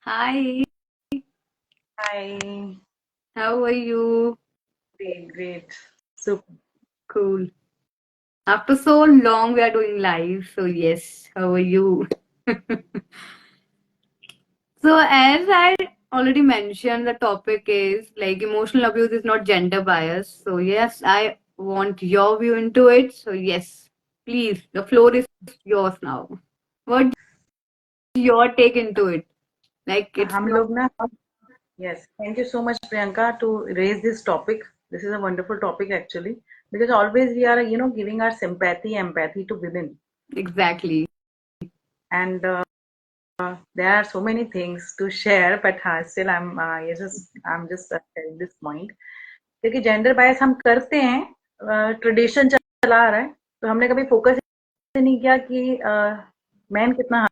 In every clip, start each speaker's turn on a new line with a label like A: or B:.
A: Hi,
B: Hi,
A: how are you?
B: great, great. Super.
A: Cool. After so long, we are doing live. So, yes, how are you? So, as I already mentioned, the topic is like emotional abuse is not gender bias. So, yes, I want your view into it. So, yes, please, the floor is yours now. What's your take into it? Like, it's
B: हम
A: not.
B: लोग ना yes, thank you so much, Priyanka, to raise this topic. This is a wonderful topic actually, because always we are, giving our sympathy, empathy to women,
A: Exactly.
B: and there are so many things to share, but still I'm just sharing this point. क्योंकि gender bias हम करते हैं, tradition चला आ रहा है, तो हमने कभी फोकस नहीं किया कि मैन कितना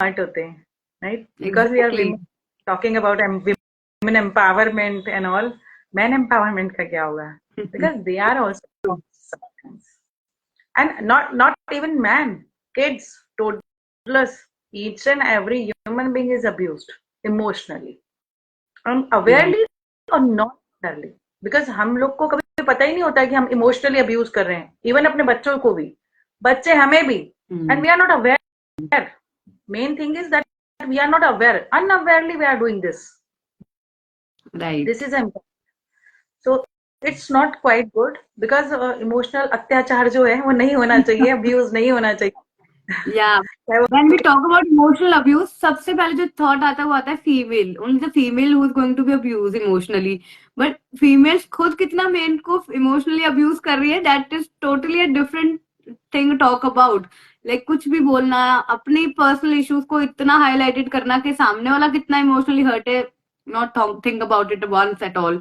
B: हर्ट होते हैं, right? Because we are
A: Exactly.
B: Women talking about women empowerment and all, man empowerment का क्या होगा? Because they are also and not even man, kids, toddlers, each and every human being is abused emotionally,
A: Yeah.
B: Awarely और not अवेयरली, because हम लोग को कभी पता ही नहीं होता है कि हम इमोशनली अब्यूज कर रहे हैं, इवन अपने बच्चों को भी, बच्चे हमें भी, and
A: Hmm.
B: We are not aware. Main thing is that we are not aware, unawarely we are doing this.
A: Right.
B: This is important. So it's not quite good, because emotional अत्याचार जो है वो नहीं होना चाहिए, abuse नहीं होना चाहिए.
A: Yeah.
B: चाहे वो
A: When we talk about emotional abuse, सबसे पहले जो thought आता है वो आता है female. Only the female who is going to be abused emotionally. But females खुद कितना मेन को emotionally abuse कर रही है, that is totally a different thing to talk about. Like कुछ भी बोलना, अपनी personal issues को इतना highlighted करना कि सामने वाला कितना emotionally hurt है, not think about it once at all.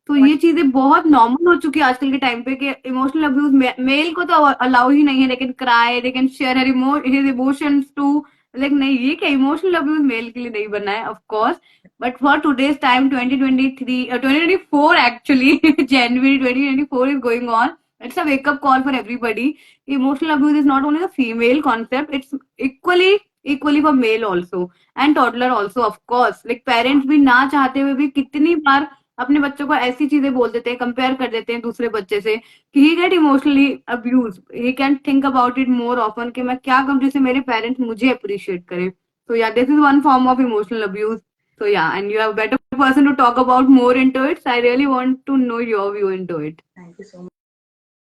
A: तो ये चीजें बहुत नॉर्मल हो चुकी है आजकल के टाइम पे कि इमोशनल अब्यूज मेल को तो अलाउ ही नहीं है, लेकिन cry, they can share his emotions too, like नहीं, ये क्या इमोशनल अब्यूज मेल के लिए नहीं बना है, of course. But for today's time 2023 2024 actually January 2024 is going on. It's a wake up call for everybody. Emotional abuse is not only the female concept, it's equally for male also and toddler also, of course. Like parents भी ना चाहते हुए भी कितनी बार अपने बच्चों को ऐसी चीजें बोल देते हैं, कंपेयर कर देते हैं दूसरे बच्चे से कि he get emotionally abuse, he can think about it more often कि मैं क्या करूं जिससे मेरे पेरेंट्स मुझे अप्रिशिएट करें. So yeah, this is one form of emotional abuse. So yeah, and you are a better person to talk about more into it. So I really want to know your view into it.
B: Thank you so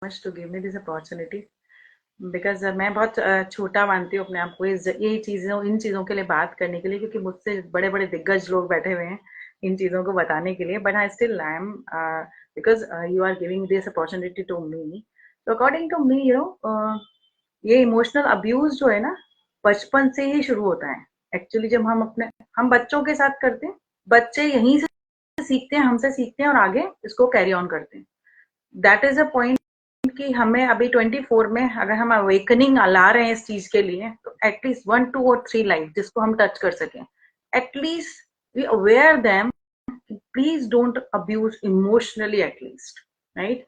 B: much to give me this opportunity, because मैं बहुत छोटा मानती हूँ अपने आप को यही चीजों, इन चीजों के लिए बात करने के लिए, क्योंकि मुझसे बड़े बड़े दिग्गज लोग बैठे हुए हैं इन चीजों को बताने के लिए, but I still I am, because you are giving this opportunity to me. तो अकॉर्डिंग टू मी, ये इमोशनल अब्यूज जो है ना, बचपन से ही शुरू होता है. एक्चुअली जब हम बच्चों के साथ करते हैं, बच्चे यहीं से सीखते हैं, हमसे सीखते हैं और आगे इसको कैरी ऑन करते हैं. दैट इज अ पॉइंट कि हमें अभी 24 में अगर हम अवेकनिंग ला रहे हैं इस चीज के लिए, तो एटलीस्ट 1 2 और 3 लाइफ जिसको हम टच कर सकें, at least we aware them, please don't abuse emotionally at least, right?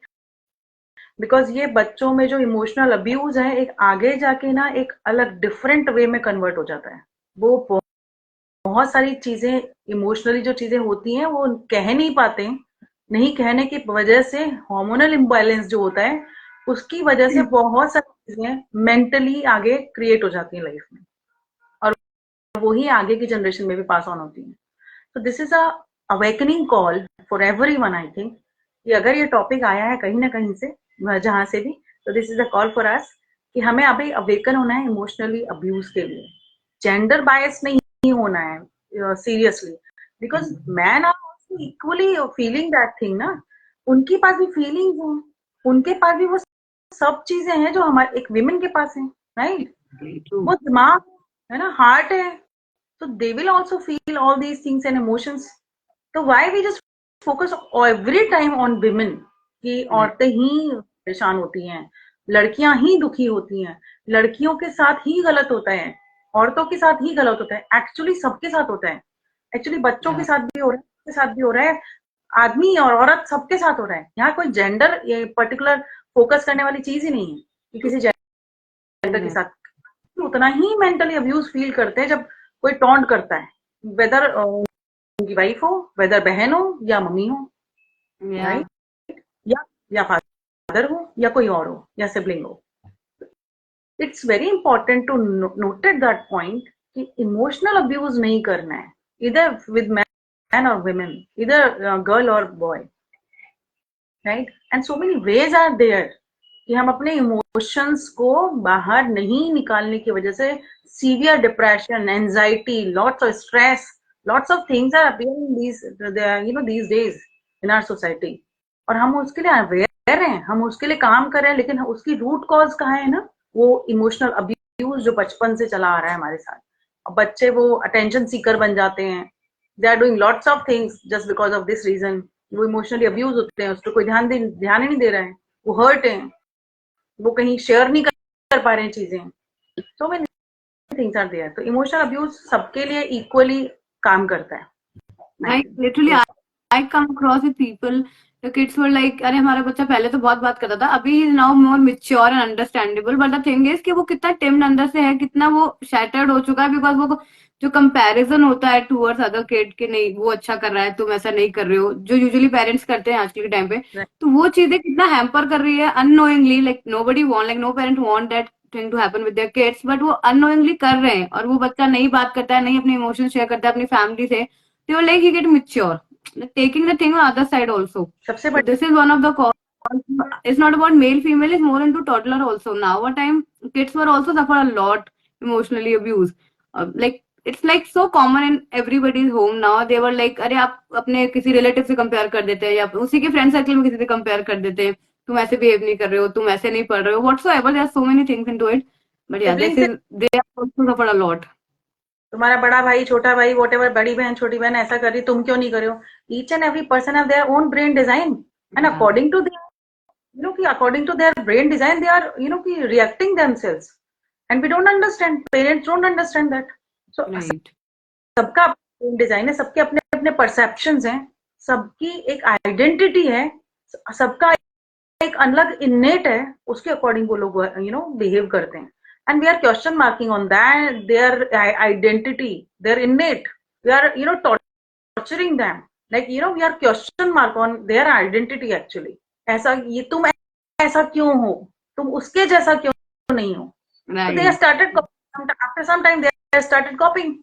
B: Because ये बच्चों में जो इमोशनल अब्यूज है, एक आगे जाके ना एक अलग डिफरेंट वे में कन्वर्ट हो जाता है. वो बहुत सारी चीजें, इमोशनली जो चीजें होती हैं वो कह नहीं पाते हैं, नहीं कहने की वजह से हार्मोनल इम्बैलेंस जो होता है, उसकी वजह से बहुत सारी चीजें मेंटली आगे क्रिएट हो जाती हैं लाइफ में, और वही आगे की जनरेशन में भी पास ऑन होती है. तो this is a awakening call for every one. I think कि अगर ये टॉपिक आया है कहीं ना कहीं से, जहां से भी, तो this is a call for us कि हमें अभी अवेकन होना है इमोशनली अब्यूज के लिए. जेंडर बायस नहीं होना है seriously, because man are also equally feeling that thing ना. उनके पास भी फीलिंग्स हैं, उनके पास भी वो सब चीजें हैं जो हमारे एक विमेन के पास है, राइट?
A: True.
B: वो दिमाग है ना, हार्ट है, तो they will also feel all these things and emotions. तो why we just focus every time on women, कि
A: Right.
B: औरतें ही परेशान होती हैं, लड़कियां ही दुखी होती हैं, लड़कियों के साथ ही गलत होता है, औरतों के साथ ही गलत होता है. एक्चुअली सबके साथ होता है. एक्चुअली बच्चों के
A: Yeah.
B: साथ भी हो रहा है, सबके साथ भी हो रहा है, आदमी और औरत सबके साथ हो रहा है. यहाँ कोई जेंडर पर्टिकुलर फोकस करने वाली चीज ही नहीं है कि किसी जेंडर के
A: Yeah.
B: साथ. उतना ही मेंटली अब्यूज फील करते हैं जब कोई टॉन्ट करता है, वेदर उनकी वाइफ हो, वेदर बहन हो या मम्मी हो,
A: Yeah.
B: राइट? या फादर हो या कोई और हो या सिबलिंग हो। It's very important to noted that point कि इमोशनल अब्यूज नहीं करना है, इधर विद मैन और वुमेन, इधर गर्ल और boy, right? And so many ways are there कि हम अपने इमोशंस को बाहर नहीं निकालने की वजह से severe depression, anxiety, lots of stress, lots of things are appearing these days in our society. और हम उसके लिए अवेयर हैं, हम उसके लिए काम कर रहे हैं, लेकिन उसकी रूट कॉज कहाँ है ना? वो इमोशनल अब्यूज जो बचपन से चला आ रहा है हमारे साथ। अब बच्चे वो अटेंशन सीकर बन जाते हैं, they are doing lots of things just because of this reason. वो इमोशनली अब्यूज होते हैं, उस पर कोई ध्यान ही नहीं दे रहा है, वो हर्ट है, वो कहीं शेयर नहीं कर पा रहे हैं चीजें। So many things are there. तो इमोशनल अब्यूज सबके लिए इक्वली काम करता है, आई
A: Like
B: थिंक।
A: literally,
B: तो
A: I come across with people. The kids were like, अरे हमारा बच्चा पहले तो बहुत बात करता था, अभी he is now more mature and understandable. But the thing is कि वो कितना timid अंदर से है, कितना वो shattered हो चुका है, because वो जो comparison होता है towards other kid कि नहीं वो अच्छा कर रहा है, तुम ऐसा नहीं कर रहे हो, जो usually parents करते हैं आजकल के टाइम पे, तो वो चीजें कितना हैम्पर कर रही है unknowingly. Like nobody want, like no parent want that thing to happen with their kids, but वो unknowingly कर रहे हैं, और वो बच्चा नहीं बात करता है, नहीं अपने इमोशन शेयर करता है अपनी फैमिली से, they were like he get mature, like taking the thing on other side also.
B: सबसे
A: So
B: बड़ी
A: this is one of the cause. It's not about male female, it's more into toddler also. Now what time kids were also suffer a lot emotionally abused. Like it's like so common in everybody's home now. They were like अरे आप अपने किसी relative से compare कर देते हैं, या उसी के फ्रेंड सर्कल में किसी से कंपेयर कर देते हैं, तुम ऐसे बिहेव नहीं कर रहे हो, तुम ऐसे नहीं पढ़ रहे हो, whatsoever. There are so many things into it, but yeah,
B: sibling
A: this
B: से,
A: is, they have also suffered a lot.
B: तुम्हारा बड़ा भाई, छोटा भाई, वॉट एवर, बड़ी बहन, छोटी बहन ऐसा कर रही, तुम क्यों नहीं कर रहे हो? Each and every person have their own brain design, and
A: Yeah,
B: according to their, कि according to their brain design they are कि reacting themselves, and we don't understand, parents don't understand that. So
A: right.
B: सबका brain design है, सबके अपने अपने perceptions हैं, सबकी एक आइडेंटिटी है, सबका एक अलग इन्नेट है, उसके अकॉर्डिंग वो लोग बिहेव करते हैं। And we are question marking on that their identity, their innate, we are torturing them, like we are question mark on their identity actually. ऐसा, ये तुम ऐसा क्यों हो, तुम उसके जैसा क्यों नहीं हो? तो they
A: Right.
B: Started, after some time they started coping,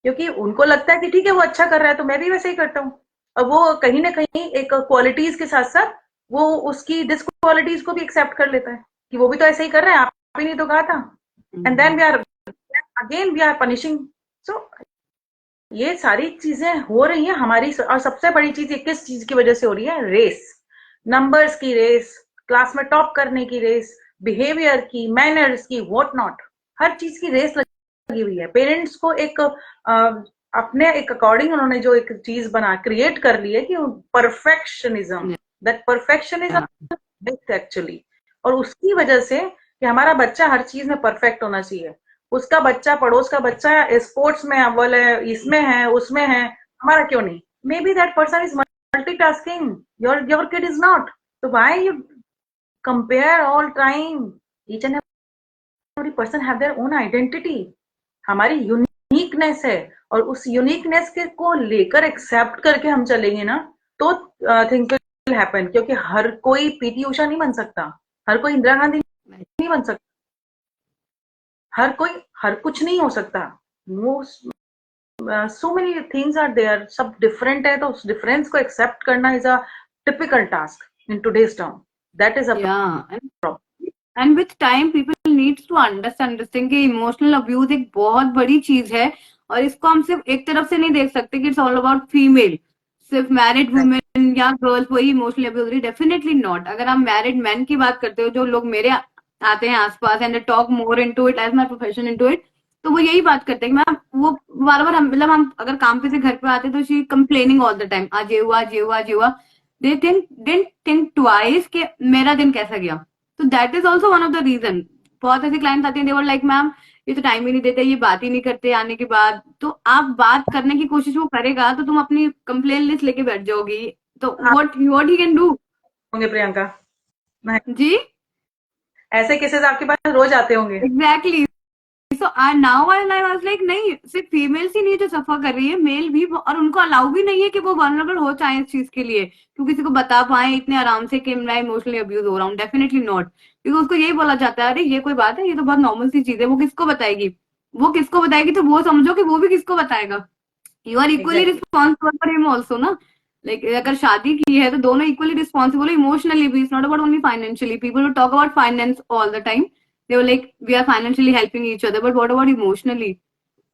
B: क्योंकि उनको लगता है कि ठीक है वो अच्छा कर रहा है तो मैं भी वैसे ही करता हूँ। और वो कहीं ना कहीं एक क्वालिटीज के साथ साथ वो उसकी डिसक्वालिटीज को भी एक्सेप्ट कर लेता है कि वो भी तो ऐसे ही कर रहा है, आप ही नहीं तो कहा था। And then we are punishing. So ये सारी चीजें हो रही है हमारी। और सबसे बड़ी चीज ये किस चीज की वजह से हो रही है? रेस, नंबर्स की रेस, क्लास में टॉप करने की रेस, बिहेवियर की, मैनर्स की, व्हाट नॉट, हर चीज की रेस लगी हुई है। पेरेंट्स को एक अपने एक अकॉर्डिंग उन्होंने जो एक चीज बना क्रिएट कर ली है कि perfectionism,
A: Yeah.
B: That perfectionism myth actually. और उसकी वजह से कि हमारा बच्चा हर चीज में परफेक्ट होना चाहिए, उसका बच्चा, पड़ोस का बच्चा स्पोर्ट्स में अव्वल है, इसमें है, उसमें है, हमारा क्यों नहीं? May be that person is multitasking, your kid is not. तो why you compare all time? Each and every person have their own identity, हमारी यूनिकनेस है, और उस यूनिकनेस के को लेकर एक्सेप्ट करके हम चलेंगे ना, तो थिंग्स विल हैपन। क्योंकि हर कोई पीटी उषा नहीं बन सकता, हर कोई इंदिरा गांधी
A: Right.
B: नहीं बन सकता, हर कोई हर कुछ नहीं हो सकता। So many things are there, सब डिफरेंट है, तो उस डिफरेंस को एक्सेप्ट करना is a typical task in today's term, that is a
A: Yeah.
B: Problem.
A: And with time people needs to understand this thing कि इमोशनल अब्यूज एक बहुत बड़ी चीज है, और इसको हम सिर्फ एक तरफ से नहीं देख सकते कि इट्स ऑल अबाउट फीमेल, सिर्फ मैरिड वुमेन या गर्ल्स वही इमोशनली अब्यूज रही, डेफिनेटली नॉट। अगर हम मैरिड मैन की बात करते हो, जो लोग मेरे आते हैं आसपास and they talk more into it as my profession into it, तो वो यही बात करते हैं कि मैम वो बार बार, हम मतलब हम अगर काम पे से घर पे आते तो she complaining all the time, आज ये हुआ, आज ये हुआ, आज ये हुआ। दे डिडंट थिंक ट्वाइस कि मेरा दिन कैसा गया। तो that is also one of the reason. बहुत ऐसे क्लाइंट्स आते हैं, देवर लाइक मैम ये तो टाइम ही नहीं देते, ये बात ही नहीं करते आने के बाद। तो आप बात करने की कोशिश वो करेगा तो तुम अपनी कंप्लेन लिस्ट लेके बैठ जाओगी, तो व्हाट ही कैन डू।
B: होंगे प्रियंका,
A: जी,
B: ऐसे केसेस आपके पास रोज आते होंगे।
A: Exactly. So now I was like नहीं, नहीं, सिर्फ फीमेल्स ही नहीं जो सफर कर रही है, मेल भी, और उनको अलाउ भी नहीं है कि वो वनरेबल हो चाहे इस चीज के लिए, क्यों किसी को बता पाए इतने आराम से कि मैं इमोशनली अब्यूज हो रहा हूँ। डेफिनेटली नॉट, क्योंकि उसको यही बोला जाता है अरे ये कोई बात है, ये तो बहुत नॉर्मल सी चीज है, वो किसको बताएगी, वो किसको बताएगी, तो वो समझो कि वो भी किसको बताएगा। You are equally
B: exactly.
A: Responsible for him also ना। लाइक अगर शादी की है तो दोनों इक्वली रिस्पॉन्सिबल इमोशनली भी, it's not about only financially. People talk about finance all the time, they were like we are financially helping each other, but what about emotionally.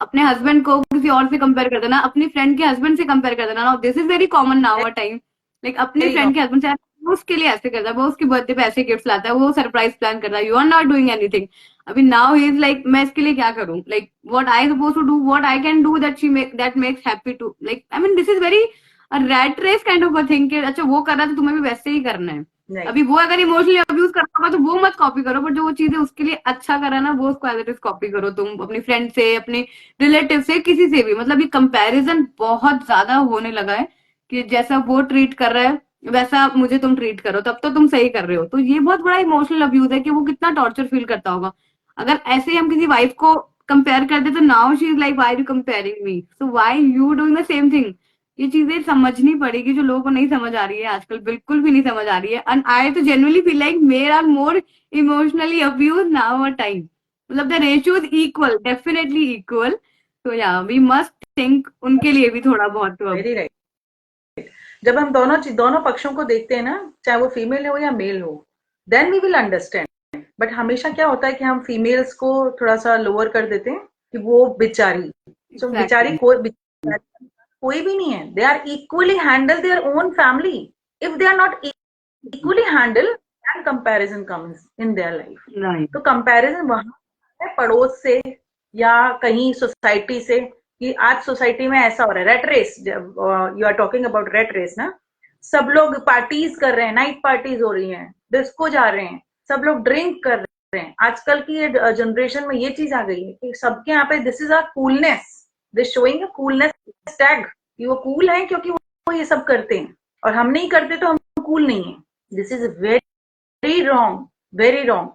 A: अपने husband को किसी और से कंपेयर कर देना, अपनी फ्रेंड के हस्बैंड से कंपेयर कर देना, this is very common now a time. Like अपनी
B: वेरी
A: फ्रेंड के हस्बैंड से, वो उसके लिए ऐसे करता है, वो उसकी बर्थडे पे ऐसे गिफ्ट लाता है, वो सरप्राइज प्लान करता है, you are not doing anything. अभी नाउ ही इज लाइक मैं इसके लिए क्या करूं, like what I suppose to do, what I can do that she make that makes happy too, like I mean this is very rat race kind of a thing, अच्छा वो कर रहा है तो तुम्हें भी वैसे ही करना है।
B: नाइस।
A: अभी वो अगर इमोशनली अब्यूज कर रहा होगा तो वो मत कॉपी करो, बट जो वो चीजें उसके लिए अच्छा कर रहा है ना, वो उसको एज इट इज कॉपी करो तुम, अपनी फ्रेंड से, अपने रिलेटिव से, किसी से भी। मतलब ये कंपैरिजन बहुत ज्यादा होने लगा है कि जैसा वो ट्रीट कर रहा है वैसा मुझे तुम ट्रीट करो, तब तो तुम सही कर रहे हो। तो ये बहुत बड़ा इमोशनल अब्यूज है कि वो कितना टॉर्चर फील करता होगा। अगर ऐसे ही हम किसी वाइफ को कंपेयर करते तो now she is like why you comparing me, so why you doing the same thing. ये चीजें समझनी पड़ेगी जो लोगों को नहीं समझ आ रही है आजकल, बिल्कुल भी नहीं समझ आ रही है। एंड आई तो genuinely feel like male are more emotionally abuse now a time, मतलब the ratio is equal, definitely equal. तो या वी मस्ट थिंक उनके लिए भी थोड़ा बहुत तो अब।
B: Very right. जब हम दोनों पक्षों को देखते हैं ना, चाहे वो फीमेल हो या मेल हो, then we will understand. But हमेशा क्या होता है कि हम फीमेल्स को थोड़ा सा लोअर कर देते हैं कि वो बेचारी, सो बेचारी
A: एग्जैक्टली।
B: कोई भी नहीं है। They are equally handle their own family. If they are not equally handle, and comparison comes in their life.
A: Right.
B: तो कंपैरिजन वहां है पड़ोस से या कहीं सोसाइटी से, कि आज सोसाइटी में ऐसा हो रहा है, rat race, you are talking about rat race ना। सब लोग पार्टीज कर रहे हैं, नाइट पार्टीज हो रही हैं, डिस्को जा रहे हैं, सब लोग ड्रिंक कर रहे हैं। आजकल की जनरेशन में ये चीज आ गई है कि सबके यहाँ पे this is a coolness, this showing a coolness tag, कि वो कूल है क्योंकि वो ये सब करते हैं, और हम नहीं करते तो हम कूल नहीं है। This is very wrong, very wrong.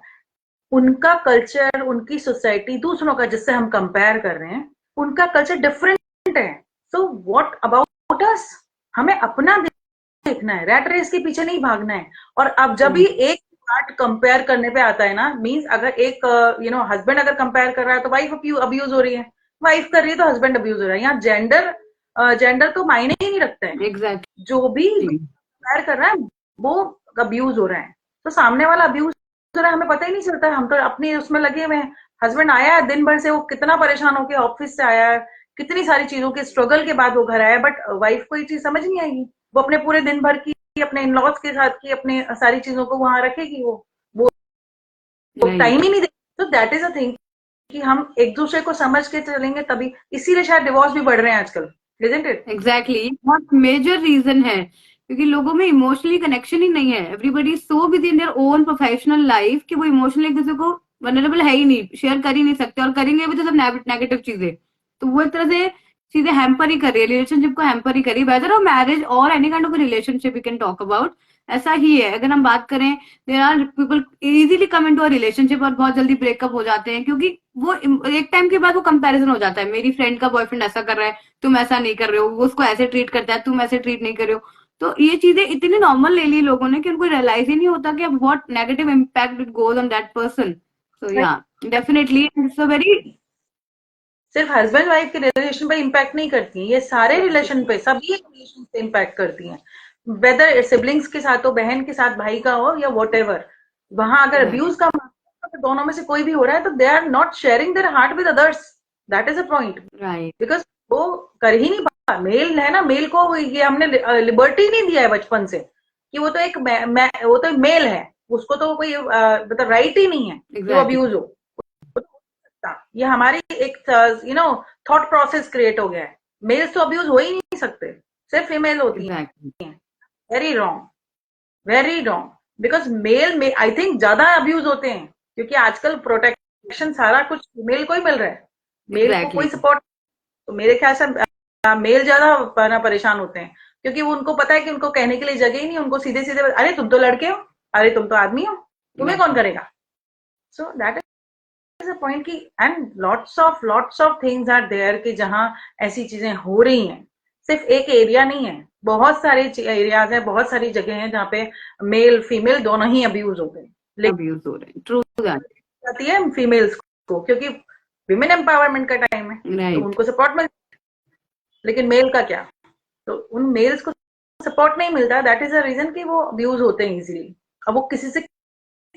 B: उनका कल्चर, उनकी सोसाइटी, दूसरों का जिससे हम कंपेयर कर रहे हैं, उनका कल्चर डिफरेंट है। So what about us? हमें अपना देखना है, रैट रेस के पीछे नहीं भागना है। और अब जब भी एक पार्ट कंपेयर करने पे आता है ना, मींस अगर एक हस्बैंड अगर कंपेयर कर रहा है तो वाइफ अब्यूज हो रही है, वाइफ कर रही है तो हस्बैंड अब्यूज हो रहा है। यहाँ जेंडर तो मायने ही नहीं रखता है।
A: एग्जैक्टली।
B: जो भी कंपेयर कर रहा है वो अब्यूज हो रहा है। तो सामने वाला अब्यूज हो रहा है, हमें पता ही नहीं चलता है, हम तो अपनी उसमें लगे हुए हैं। हस्बैंड आया है दिन भर से, वो कितना परेशान होकर ऑफिस से आया है, कितनी सारी चीजों के स्ट्रगल के बाद वो घर आया, बट वाइफ को ये चीज समझ नहीं आएगी। वो अपने पूरे दिन भर की, अपने इन लॉज के साथ की, अपने सारी चीजों को वहां रखेगी, वो टाइम
A: राइट।
B: ही नहीं देगी। तो दैट इज अ थिंग कि हम एक दूसरे को समझ के चलेंगे तभी। इसीलिए शायद डिवोर्स भी बढ़ रहे हैं आजकल, इजंट इट?
A: एग्जैक्टली, बहुत मेजर रीजन है, क्योंकि लोगों में इमोशनली कनेक्शन ही नहीं है। Everybody so busy in their own professional life कि वो इमोशनली एक दूसरे को वनरेबल है ही नहीं, शेयर कर ही नहीं सकते, और करेंगे भी तो सब नेगेटिव चीजें। तो वो एक तरह से चीजें हैम्पर ही कर रही है, रिलेशनशिप को हैम्पर ही कर रही है, वेदर ऑफ मैरिज और any kind of relationship we can talk about. ऐसा ही है, अगर हम बात करें, there are people easily come into a relationship और बहुत जल्दी ब्रेकअप हो जाते हैं, क्योंकि वो एक टाइम के बाद वो कंपैरिजन हो जाता है, मेरी फ्रेंड का बॉयफ्रेंड ऐसा कर रहा है, तुम ऐसा नहीं कर रहे हो, वो उसको ऐसे ट्रीट करता है, तुम ऐसे ट्रीट नहीं कर रहे हो। तो ये चीजें इतनी नॉर्मल ले ली लोगों ने कि उनको रियलाइज ही नहीं होता कि अब what negative impact it goes on that person. So yeah definitely it's a very.
B: सिर्फ हस्बैंड वाइफ के रिलेशन पे इम्पैक्ट नहीं करती हैं, ये सारे रिलेशन पे, सभी रिलेशन पे इम्पैक्ट करती हैं। वेदर सिबलिंग्स के साथ हो, बहन के साथ भाई का हो, या वॉट एवर, वहां अगर अब्यूज का मामला तो दोनों में से कोई भी हो रहा है तो they are not sharing their heart with others. That is a point.
A: Right.
B: Because वो कर ही नहीं पा, मेल है ना, मेल को ये हमने लिबर्टी नहीं दिया है बचपन से कि वो तो एक वो तो एक मेल है, उसको तो कोई मतलब राइट ही नहीं है कि वो
A: एग्जैक्टली।
B: अब्यूज हो। ये हमारी एक थॉट प्रोसेस क्रिएट हो गया है। मेल्स तो अब्यूज हो ही नहीं सकते, सिर्फ फीमेल होती
A: एग्जैक्टली।
B: हैं। Very wrong, very wrong. Because male में आई थिंक ज्यादा अब्यूज होते हैं, क्योंकि आजकल प्रोटेक्शन सारा कुछ फीमेल को ही मिल रहा है, मेल को
A: एग्जैक्टली।
B: कोई सपोर्ट। तो मेरे ख्याल से मेल ज्यादा परेशान होते हैं, क्योंकि वो उनको पता है कि उनको कहने के लिए जगह ही नहीं, उनको सीधे सीधे अरे तुम तो लड़के हो, अरे तुम तो आदमी हो, तुम्हें कौन करेगा। So that is a point कि and lots of things are there कि जहां ऐसी चीजें हो रही हैं, सिर्फ एक एरिया नहीं है, बहुत सारे एरियाज हैं, बहुत सारी जगह हैं जहाँ पे मेल फीमेल दोनों ही अब्यूज हो गए, लेकिन
A: अब्यूज हो रहे हैं, ट्रू दैट,
B: आती है फीमेल्स को, क्योंकि विमेन एम्पावरमेंट का टाइम है तो
A: राइट।
B: उनको सपोर्ट मिल, लेकिन मेल का क्या, तो उन मेल्स को सपोर्ट नहीं मिलता, दैट इज अ रीजन कि वो अब्यूज होते हैं इजीली। अब वो किसी से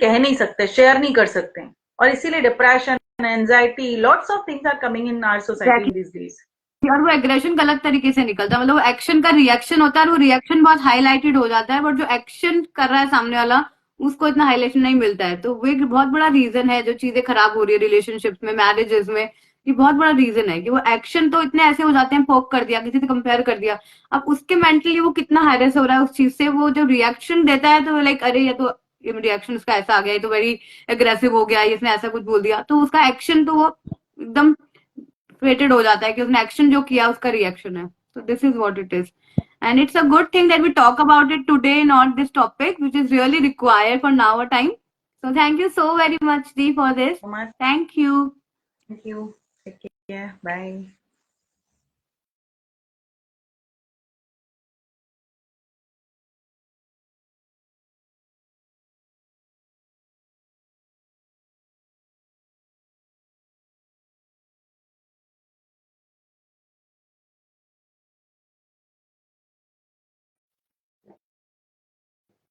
B: कह नहीं सकते, शेयर नहीं कर सकते हैं, और इसीलिए depression, anxiety, lots of things are coming in our society in this days.
A: और वो एग्रेशन गलत तरीके से निकलता है, मतलब वो एक्शन का रिएक्शन होता है और वो रिएक्शन बहुत हाईलाइटेड हो जाता है, बट जो एक्शन कर रहा है सामने वाला उसको इतना हाईलाइटेशन नहीं मिलता है। तो वो एक बहुत बड़ा रीजन है जो चीजें खराब हो रही है रिलेशनशिप्स में, मैरिजेस में। ये बहुत बड़ा रीजन है कि वो एक्शन तो इतने ऐसे हो जाते हैं, पोक कर दिया, किसी से कंपेयर कर दिया, अब उसके मेंटली वो कितना हैरेस हो रहा है उस चीज से, वो जो रिएक्शन देता है तो लाइक अरे ये तो रिएक्शन उसका ऐसा आ गया, ये तो वेरी एग्रेसिव हो गया, इसने ऐसा कुछ बोल दिया, तो उसका एक्शन तो वो एकदम क्रिएटेड हो जाता है कि उसने एक्शन जो किया उसका रिएक्शन है। So this is what it is. And it's a good thing that we talk about it today, not this topic, which is really required for now a time. So thank you so very much, Dee, for this.
B: So much.
A: Thank you.
B: Thank you. Take care. Bye.